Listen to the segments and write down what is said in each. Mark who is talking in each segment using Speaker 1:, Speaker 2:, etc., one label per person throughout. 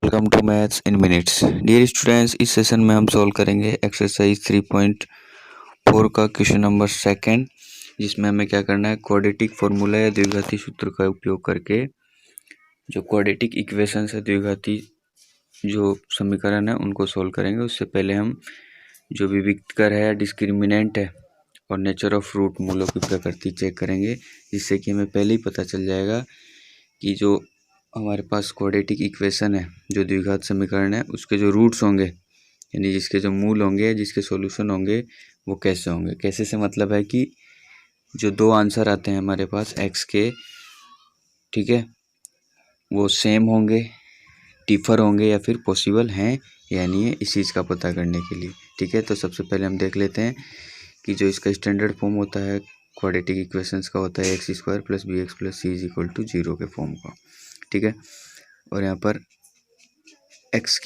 Speaker 1: Welcome to maths in minutes. Dear students, इस session में हम सॉल्व करेंगे एक्सरसाइज 3.4 का क्वेश्चन नंबर सेकंड, जिसमें हमें क्या करना है, क्वाड्रेटिक फार्मूला या द्विघाती सूत्र का उपयोग करके जो क्वाड्रेटिक इक्वेशंस है, द्विघाती जो समीकरण है, उनको सॉल्व करेंगे। उससे पहले हम जो विविक्तकर है, डिस्क्रिमिनेंट है और नेचर ऑफ रूट, मूलों की प्रकृति चेक करेंगे, जिससे कि हमें पहले ही पता चल जाएगा कि जो हमारे पास क्वाड्रेटिक इक्वेशन है, जो द्विघात समीकरण है, उसके जो रूट्स होंगे, यानी जिसके जो मूल होंगे, जिसके सॉल्यूशन होंगे, वो कैसे होंगे। कैसे से मतलब है कि जो दो आंसर आते हैं हमारे पास एक्स के, ठीक है, वो सेम होंगे, डिफर होंगे या फिर पॉसिबल हैं या नहीं है, इस चीज़ का पता करने के लिए। ठीक है, तो सबसे पहले हम देख लेते हैं कि जो इसका स्टैंडर्ड फॉर्म होता है क्वाड्रेटिक इक्वेशंस का, होता है x square plus B x plus C is equal to 0 के फॉर्म का। ठीक है, और यहाँ पर एक्स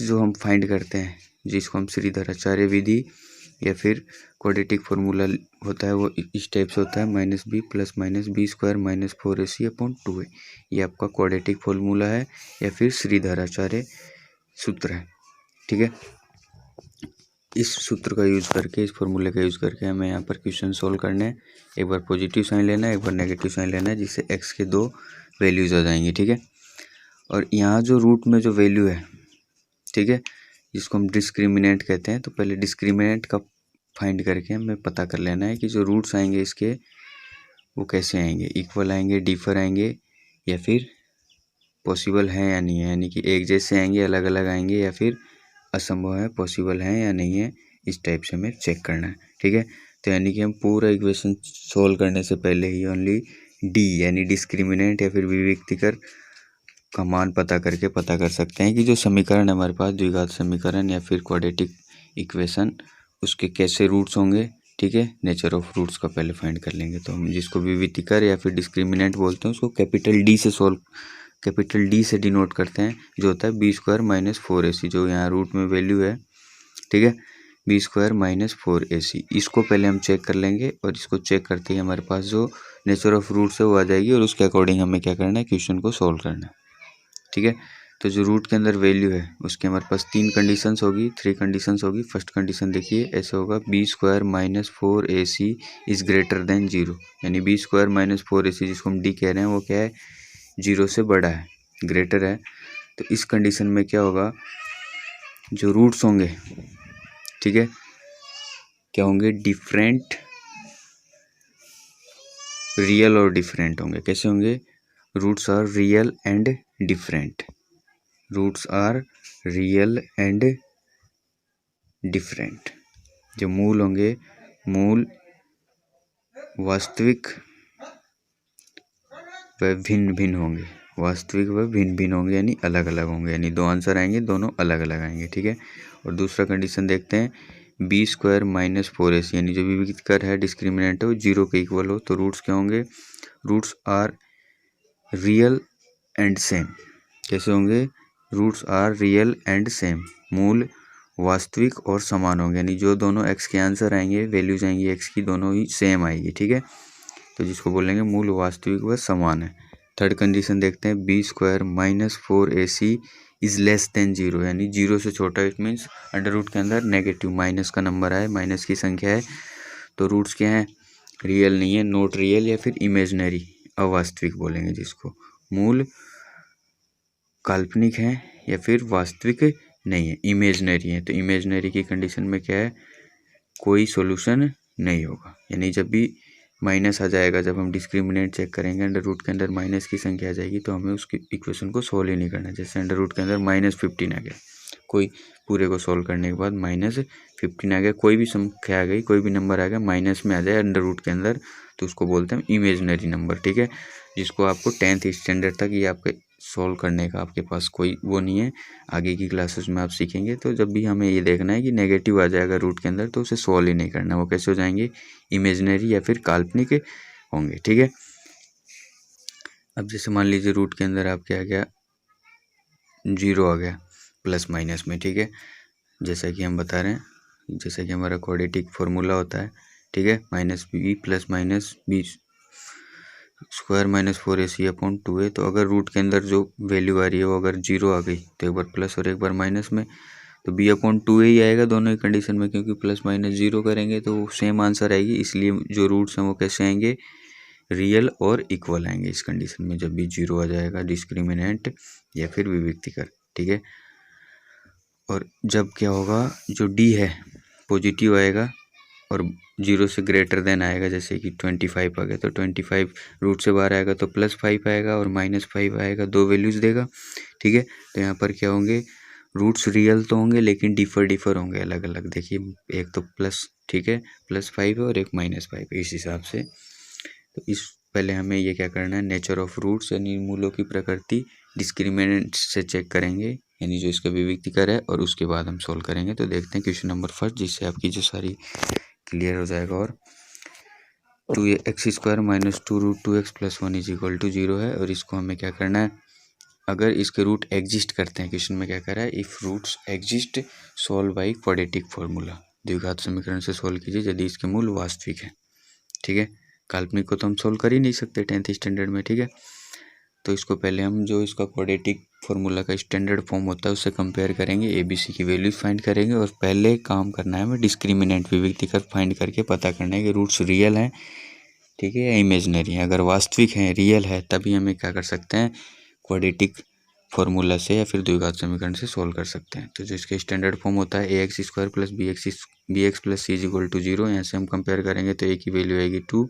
Speaker 1: जो हम फाइंड करते हैं, जिसको हम श्रीधराचार्य विधि या फिर क्वाड्रेटिक फार्मूला होता है, वो इस टाइप से होता है, minus B plus minus B square minus 4ac upon 2a। ये आपका क्वाड्रेटिक फार्मूला है या फिर श्रीधराचार्य सूत्र है। ठीक है, इस सूत्र का यूज़ करके, इस फार्मूले का यूज़ करके हमें यहाँ पर क्वेश्चन सोल्व करना है। एक बार पॉजिटिव साइन लेना है, एक बार नेगेटिव साइन लेना है, जिससे एक्स के दो वैल्यूज़ आ जाएंगी। ठीक है, और यहाँ जो रूट में जो वैल्यू है, ठीक है, जिसको हम डिस्क्रिमिनेंट कहते हैं, तो पहले डिस्क्रिमिनेंट का फाइंड करके हमें पता कर लेना है कि जो रूट्स आएंगे इसके, वो कैसे आएंगे, इक्वल आएंगे, डिफर आएंगे या फिर पॉसिबल है या नहीं है, यानी कि एक जैसे आएंगे, अलग अलग आएंगे, या फिर असंभव है, पॉसिबल है या नहीं है, इस टाइप से हमें चेक करना है। ठीक है, तो यानी कि हम पूरा इक्वेशन सोल्व करने से पहले ही ओनली डी यानी डिस्क्रिमिनेंट या फिर विविक्तिकर का मान पता कर सकते हैं कि जो समीकरण है हमारे पास, द्विघात समीकरण या फिर क्वाड्रेटिक इक्वेशन, उसके कैसे रूट्स होंगे। ठीक है, नेचर ऑफ रूट्स का पहले फाइंड कर लेंगे। तो हम जिसको विविक्तिकर या फिर डिस्क्रिमिनेंट बोलते हैं, उसको कैपिटल डी से डिनोट करते हैं, जो होता है बी स्क्वायर माइनस 4ac, जो यहाँ रूट में वैल्यू है। ठीक है, बी स्क्वायर माइनस 4ac, इसको पहले हम चेक कर लेंगे, और इसको चेक करते ही हमारे पास जो नेचर ऑफ रूट्स है वो आ जाएगी, और उसके अकॉर्डिंग हमें क्या करना है, क्वेश्चन को सोल्व करना है। ठीक है, तो जो रूट के अंदर वैल्यू है, उसके हमारे पास थ्री कंडीशंस होगी। फर्स्ट कंडीशन देखिए, ऐसे होगा, b square minus 4ac is greater than 0, यानी बी स्क्वायर माइनस 4ac, जिसको हम डी कह रहे हैं, वो क्या है, 0 से बड़ा है, ग्रेटर है। तो इस कंडीशन में क्या होगा, जो रूट्स होंगे, ठीक है, क्या होंगे, डिफरेंट, रियल और डिफरेंट होंगे। कैसे होंगे, roots are real and different, roots are real and different. जो मूल होंगे, मूल वास्तविक व भिन्न भिन्न होंगे, वास्तविक व भिन्न भिन्न होंगे, यानी अलग अलग होंगे, यानी दो आंसर आएंगे, दोनों अलग अलग आएंगे। ठीक है, और दूसरा कंडीशन देखते हैं, बी स्क्वायर माइनस 4ac, यानी जो विविक्तकर है, डिस्क्रिमिनेंट है, वो 0 के इक्वल हो। तो रूट्स क्या होंगे, roots are real and same. कैसे होंगे, roots are real and same, मूल वास्तविक और समान होंगे, यानी जो दोनों एक्स के आंसर आएंगे, वैल्यूज आएंगी एक्स की, दोनों ही सेम आएगी। ठीक है, तो जिसको बोलेंगे मूल वास्तविक व समान है। थर्ड कंडीशन देखते हैं, B square minus 4ac is less than 0, यानी 0 से छोटा, इट मीन्स अंडर रूट के अंदर नेगेटिव माइनस का नंबर है, माइनस की संख्या है। तो रूट्स क्या हैं, रियल नहीं है, नॉट रियल, या फिर इमेजनरी, अवास्तविक बोलेंगे जिसको, मूल काल्पनिक है या फिर वास्तविक नहीं है, इमेजनरी है। तो इमेजनरी की कंडीशन में क्या है, कोई सॉल्यूशन नहीं होगा, यानी जब भी माइनस आ जाएगा, जब हम डिस्क्रिमिनेंट चेक करेंगे, अंडर रूट के अंदर माइनस की संख्या आ जाएगी, तो हमें उसकी इक्वेशन को सोल्व ही नहीं करना। जैसे अंडर रूट के अंदर -15 आ गया, कोई पूरे को सोल्व करने के बाद -15 आ गया, कोई भी संख्या आ गई, कोई भी नंबर आ गया, माइनस में आ जाए अंडर रूट के अंदर, तो उसको बोलते हैं इमेजनरी नंबर। ठीक है, जिसको आपको 10th स्टैंडर्ड तक ये आपके सोल्व करने का आपके पास कोई वो नहीं है, आगे की क्लासेस में आप सीखेंगे। तो जब भी हमें ये देखना है कि नेगेटिव आ जाएगा रूट के अंदर, तो उसे सोल्व ही नहीं करना, वो कैसे हो जाएंगे, इमेजनरी या फिर काल्पनिक होंगे। ठीक है, अब जैसे मान लीजिए रूट के अंदर आप क्या आ गया, 0 आ गया प्लस माइनस में। ठीक है, जैसा कि हम बता रहे हैं, जैसा कि हमारा क्वाड्रेटिक फार्मूला होता है। ठीक है, minus B plus minus B square minus 4ac upon 2a। तो अगर रूट के अंदर जो वैल्यू आ रही है वो अगर जीरो आ गई तो एक बार प्लस और एक बार माइनस में, तो b अपॉन 2a ही आएगा दोनों ही कंडीशन में, क्योंकि प्लस माइनस जीरो करेंगे तो सेम आंसर आएगी। इसलिए जो रूट्स हैं वो कैसे आएंगे, रियल और इक्वल आएंगे इस कंडीशन में, जब भी जीरो आ जाएगा डिस्क्रिमिनेंट या फिर विविक्तिकर। ठीक है। और जब क्या होगा, जो डी है पॉजिटिव आएगा और जीरो से ग्रेटर देन आएगा, जैसे कि 25 आ गया तो 25 रूट से बाहर आएगा तो +5 आएगा और -5 आएगा, दो वैल्यूज़ देगा। ठीक है। तो यहाँ पर क्या होंगे, रूट्स रियल तो होंगे लेकिन डिफर होंगे अलग अलग। देखिए एक तो प्लस, ठीक है, +5 है और एक -5, इस हिसाब से। तो इस पहले हमें ये क्या करना है, नेचर ऑफ रूट्स यानी मूलों की प्रकृति डिस्क्रिमिनेंट से चेक करेंगे, यानी जो इसका विविक्तिकर है, और उसके बाद हम सोल्व करेंगे। तो देखते हैं क्वेश्चन नंबर फर्स्ट, जिससे आपकी जो सारी क्लियर हो जाएगा। और 2x² माइनस 2√2x + 1 = 0 है, और इसको हमें क्या करना है, अगर इसके रूट एग्जिस्ट करते हैं, क्वेश्चन में क्या करा है, if roots exist solve by quadratic formula, द्विघात समीकरण से सोल्व कीजिए यदि इसके मूल वास्तविक है। ठीक है। काल्पनिक को तो हम सोल्व कर ही नहीं सकते 10th स्टैंडर्ड में। ठीक है। तो इसको पहले हम जो इसका क्वाड्रेटिक फार्मूला का स्टैंडर्ड फॉर्म होता है उससे कंपेयर करेंगे, ABC की वैल्यूज फाइंड करेंगे, और पहले काम करना है हमें डिस्क्रिमिनेंट विविक्तिकर फाइंड करके पता करना है कि रूट्स रियल हैं, ठीक है, या इमेजनरी है। अगर वास्तविक हैं, रियल है, तभी हमें क्या कर सकते हैं, क्वाड्रेटिक फार्मूला से या फिर द्विघात समीकरण से सोल्व कर सकते हैं। तो जो इसका स्टैंडर्ड फॉर्म होता है ax² + bx + c = 0, यहाँ से हम कंपेयर करेंगे तो a की वैल्यू आएगी 2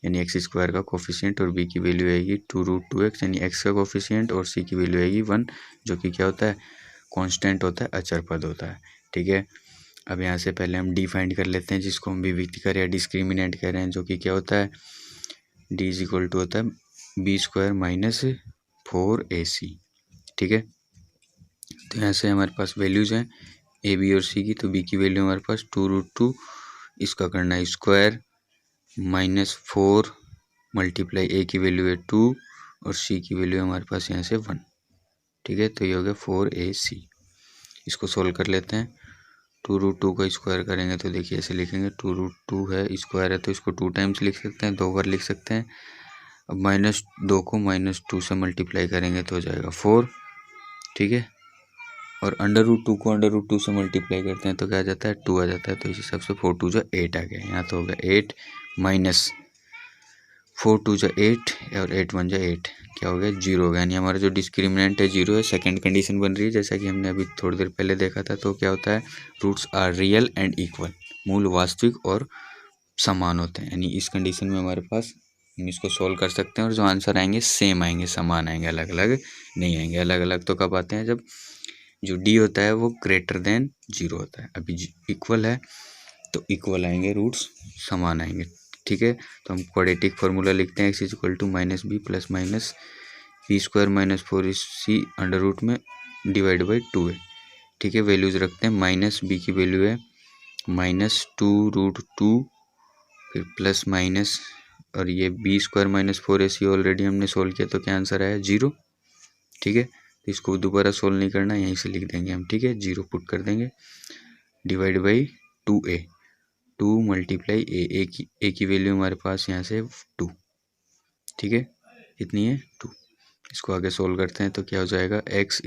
Speaker 1: यानी x² का कोफिशिएंट, और b की वैल्यू आएगी 2√2x यानी x का कोफिशिएंट, और c की वैल्यू आएगी 1 जो कि क्या होता है, कांस्टेंट होता है, अचर पद होता है। ठीक है। अब यहाँ से पहले हम डी फाइंड कर लेते हैं, जिसको हम विविक्तिकर या डिस्क्रिमिनेंट कह रहे हैं, जो कि क्या होता है, d = होता है b² - 4ac। ठीक है। तो यहाँ से हमारे पास वैल्यूज़ हैं ए बी और सी की। तो बी की वैल्यू हमारे पास 2√2, इसका करना है स्क्वायर, -4 मल्टीप्लाई ए की वैल्यू है 2 और सी की वैल्यू हमारे पास यहाँ से 1। ठीक है। तो ये हो गया 4ac। इसको सोल्व कर लेते हैं। 2√2 का स्क्वायर करेंगे तो देखिए ऐसे लिखेंगे, 2√2 है, स्क्वायर है तो इसको 2 टाइम्स लिख सकते हैं, 2 बार लिख सकते हैं। अब -2 को -2 से मल्टीप्लाई करेंगे तो हो जाएगा 4। ठीक है। और √2 को √2 से मल्टीप्लाई करते हैं तो क्या आ जाता है, 2 आ जाता है। तो इस हिसाब से 4 2 जो 8 आ गया। यहाँ तो हो गया 8 माइनस 4 2 जो 8 और 8 1 जो 8, क्या हो गया, 0 हो गया। यानी हमारा जो डिस्क्रिमिनेंट है 0 है। सेकंड कंडीशन बन रही है जैसा कि हमने अभी थोड़ी देर पहले देखा था। तो क्या होता है, roots are real and equal, मूल वास्तविक और समान होते हैं। यानी इस कंडीशन में हमारे पास हम इसको सोल्व कर सकते हैं और जो आंसर आएंगे सेम आएंगे, समान आएंगे, अलग अलग नहीं आएंगे। अलग अलग तो कब आते हैं, जब जो डी होता है वो ग्रेटर देन 0 होता है। अभी इक्वल है तो इक्वल आएंगे, रूट्स समान आएंगे। ठीक है। तो हम क्वाड्रेटिक फार्मूला लिखते हैं, x = -b + -b² - 4c √ में डिवाइड बाई 2 है। ठीक है। वैल्यूज़ रखते हैं, -b की वैल्यू है -2√2, फिर प्लस माइनस, और ये b² - 4ac ऑलरेडी हमने सोल्व किया तो क्या आंसर आया, 0। ठीक है। तो इसको दोबारा सोल्व नहीं करना, यहीं से लिख देंगे हम। ठीक है। 0 पुट कर देंगे, डिवाइड बाई 2a, 2 मल्टीप्लाई ए की वैल्यू हमारे पास यहाँ से 2। ठीक है। इतनी है 2। इसको आगे सोल्व करते हैं तो क्या हो जाएगा, x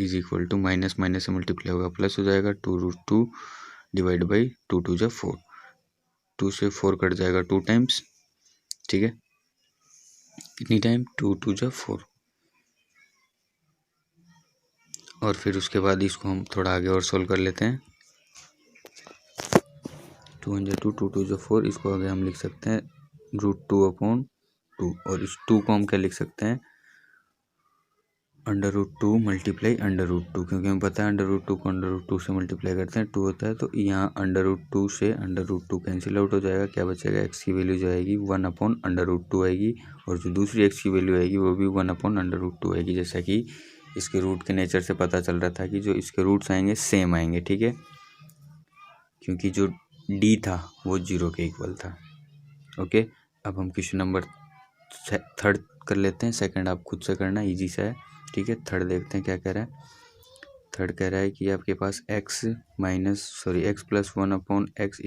Speaker 1: = माइनस माइनस से मल्टीप्लाई होगा प्लस हो जाएगा 2√2 डिवाइड बाई 2 2 जो 4, 2 से 4 कट जाएगा 2 टाइम्स। ठीक है। कितनी टाइम, 2 2 जो 4। और फिर उसके बाद इसको हम थोड़ा आगे और सोल्व कर लेते हैं। 2 1 2, 2 2 जो 4, इसको आगे हम लिख सकते हैं √2/2, और इस 2 को हम क्या लिख सकते हैं, √2 मल्टीप्लाई √2, क्योंकि हमें पता है √2 को √2 से मल्टीप्लाई करते हैं 2 होता है। तो यहाँ √2 से √2 कैंसिल आउट हो जाएगा, क्या बचेगा, x की वैल्यू जो आएगी 1/√2 आएगी, और जो दूसरी x की वैल्यू आएगी वो भी 1/√2 आएगी। जैसा कि इसके रूट के नेचर से पता चल रहा था कि जो इसके रूट्स आएंगे सेम आएंगे। ठीक है। क्योंकि जो डी था वो 0 के इक्वल था। ओके। अब हम क्वेश्चन नंबर थर्ड कर लेते हैं। सेकंड आप खुद से करना, इजी सा है। ठीक है। थर्ड देखते हैं क्या कह रहा है। थर्ड कह रहा है कि आपके पास x + 1/x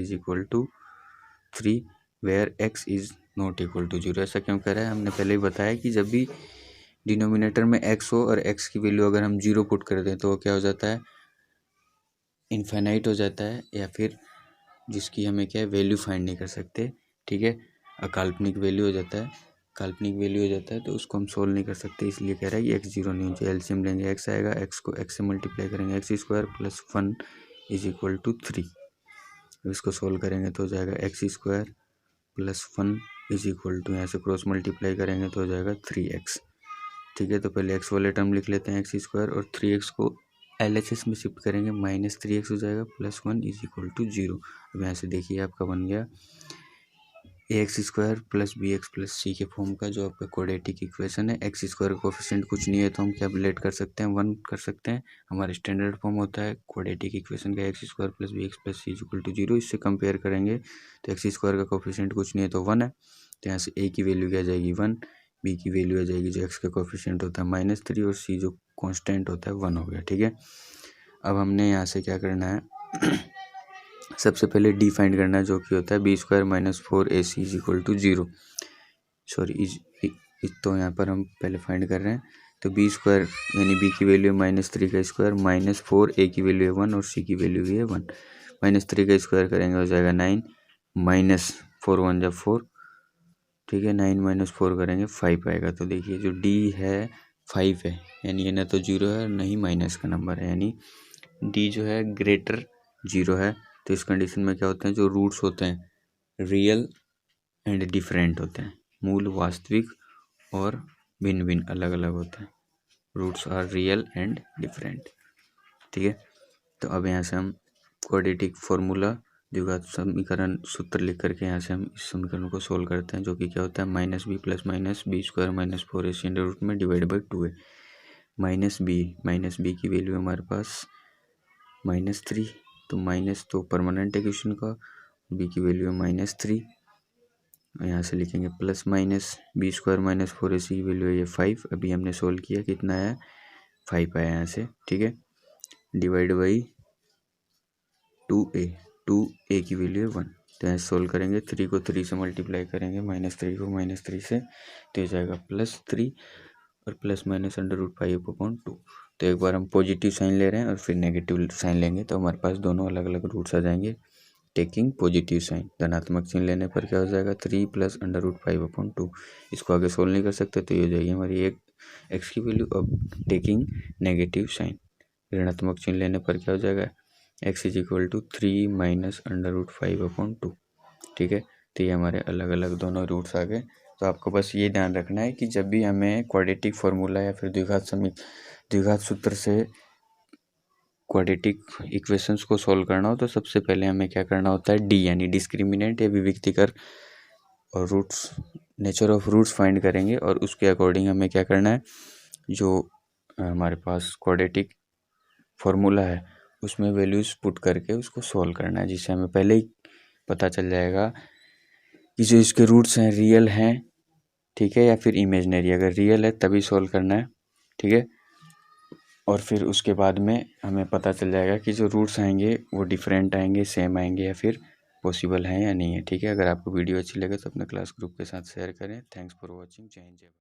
Speaker 1: = 3 where x is not equal to zero. ऐसा क्यों कह रहा है, हमने पहले ही बताया कि जब भी डिनोमिनेटर में x हो और x की वैल्यू अगर हम जीरो पुट कर दें तो वो क्या हो जाता है, इनफाइनाइट हो जाता है, या फिर जिसकी हमें क्या है वैल्यू फाइंड नहीं कर सकते, ठीक है, अकाल्पनिक वैल्यू हो जाता है, काल्पनिक वैल्यू हो जाता है, तो उसको हम सोल्व नहीं कर सकते। इसलिए कह रहा है कि एक्स जीरो नहीं हो चाहिए। एलसीएम लेंगे, एक्स आएगा, एक्स को एक्स से मल्टीप्लाई करेंगे, X square plus 1 is equal to 3। इसको सोल्व करेंगे तो हो जाएगा X square plus 1 is equal to, यहाँ से क्रॉस मल्टीप्लाई करेंगे तो हो जाएगा 3x। ठीक है, तो पहले एक्स वाले टर्म लिख लेते हैं, एक्स स्क्वायर, और 3x को LHS में शिफ्ट करेंगे, -3x हो जाएगा, प्लस 1 इज इक्वल टू 0। अब यहाँ से देखिए आपका बन गया x square plus B x plus c के फॉर्म का जो आपका क्वाड्रेटिक इक्वेशन है। एक्स स्क्वायर कोफिशिएंट कुछ नहीं है तो हम क्या लेट कर सकते हैं, 1 कर सकते हैं। हमारा स्टैंडर्ड फॉर्म होता है क्वाड्रेटिक इक्वेशन का X square plus B x plus C is equal to 0। इससे कंपेयर करेंगे तो एक्स स्क्वायर का कोफिशिएंट कुछ नहीं है तो 1 है, तो यहाँ से ए की वैल्यू क्या आ जाएगी 1, बी की वैल्यू आ जाएगी जो एक्स का कोफिशिएंट होता है -3, और सी जो कॉन्स्टेंट होता है 1 हो गया। ठीक है, अब हमने यहाँ से क्या करना है सबसे पहले डी फाइंड करना है, जो कि होता है B square minus 4ac is equal to 0। Sorry is तो यहाँ पर हम पहले फाइंड कर रहे हैं, तो बी स्क्वायर यानी बी की वैल्यू है -3 का स्क्वायर, -4, ए की वैल्यू है 1 और सी की वैल्यू भी है 1। -3 का स्क्वायर करेंगे हो जाएगा 9, -4 1 जा 4, ठीक है, 9 - 4 करेंगे 5 आएगा। तो देखिए जो डी है 5 है, यानी ये ना तो 0 है ना ही माइनस का नंबर है, यानी डी जो है ग्रेटर 0 है। तो इस कंडीशन में क्या होते हैं, जो रूट्स होते हैं रियल एंड डिफरेंट होते हैं, मूल वास्तविक और भिन्न भिन्न अलग अलग होते हैं। Roots are real and different. ठीक है, तो अब यहाँ से हम क्वाड्रेटिक फॉर्मूला द्विघात समीकरण सूत्र लिख करके यहाँ से हम इस समीकरण को सोल्व करते हैं, जो कि क्या होता है -b plus minus B square minus 4ac under root में डिवाइड बाई 2a। -b की वैल्यू हमारे पास -3, तो माइनस तो परमानेंट है क्वेश्चन का, बी की वैल्यू है -3, यहाँ से लिखेंगे plus minus B square minus 4ac की वैल्यू है ये 5। अभी हमने सोल्व किया, कितना आया 5 आया यहाँ से। ठीक है, डिवाइड बाई 2a की वैल्यू है 1, तो यहाँ सोल्व करेंगे, 3 को 3 से मल्टीप्लाई करेंगे, -3 को -3 से, तो हो जाएगा +3 और प्लस माइनस अंडर रूट 5/2। तो एक बार हम पॉजिटिव साइन ले रहे हैं और फिर नेगेटिव साइन लेंगे, तो हमारे पास दोनों अलग अलग रूट्स आ जाएंगे। टेकिंग पॉजिटिव साइन, धनात्मक चिन्ह लेने पर क्या हो जाएगा 3 + अंडर रूट 5/2। इसको आगे सोल्व नहीं कर सकते तो ये हो जाएगी हमारी एक एक्स की वैल्यू। अब टेकिंग नेगेटिव साइन, ऋणात्मक चिन्ह लेने पर क्या हो जाएगा x is equal to 3 - under root 5/2। ठीक है, तो ये हमारे अलग अलग दोनों रूट्स आ गए। तो आपको बस ये ध्यान रखना है कि जब भी हमें क्वाड्रेटिक फार्मूला या फिर द्विघात सूत्र से क्वाड्रेटिक इक्वेशंस को सॉल्व करना हो तो सबसे पहले हमें क्या करना होता है, डी यानी डिस्क्रिमिनेंट या विविक्तिकर और roots, nature of roots find करेंगे, और उसके अकॉर्डिंग हमें क्या करना है, जो हमारे पास क्वाड्रेटिक फार्मूला है उसमें वैल्यूज़ पुट करके उसको सॉल्व करना है, जिससे हमें पहले ही पता चल जाएगा कि जो इसके रूट्स हैं रियल हैं, ठीक है, या फिर इमेजनरी। अगर रियल है तभी सॉल्व करना है, ठीक है, और फिर उसके बाद में हमें पता चल जाएगा कि जो रूट्स आएंगे वो डिफरेंट आएंगे, सेम आएंगे, या फिर पॉसिबल हैं या नहीं है। ठीक है, अगर आपको वीडियो अच्छी लगे तो अपने क्लास ग्रुप के साथ शेयर करें। Thanks for watching. जय हिंद, जय भारत।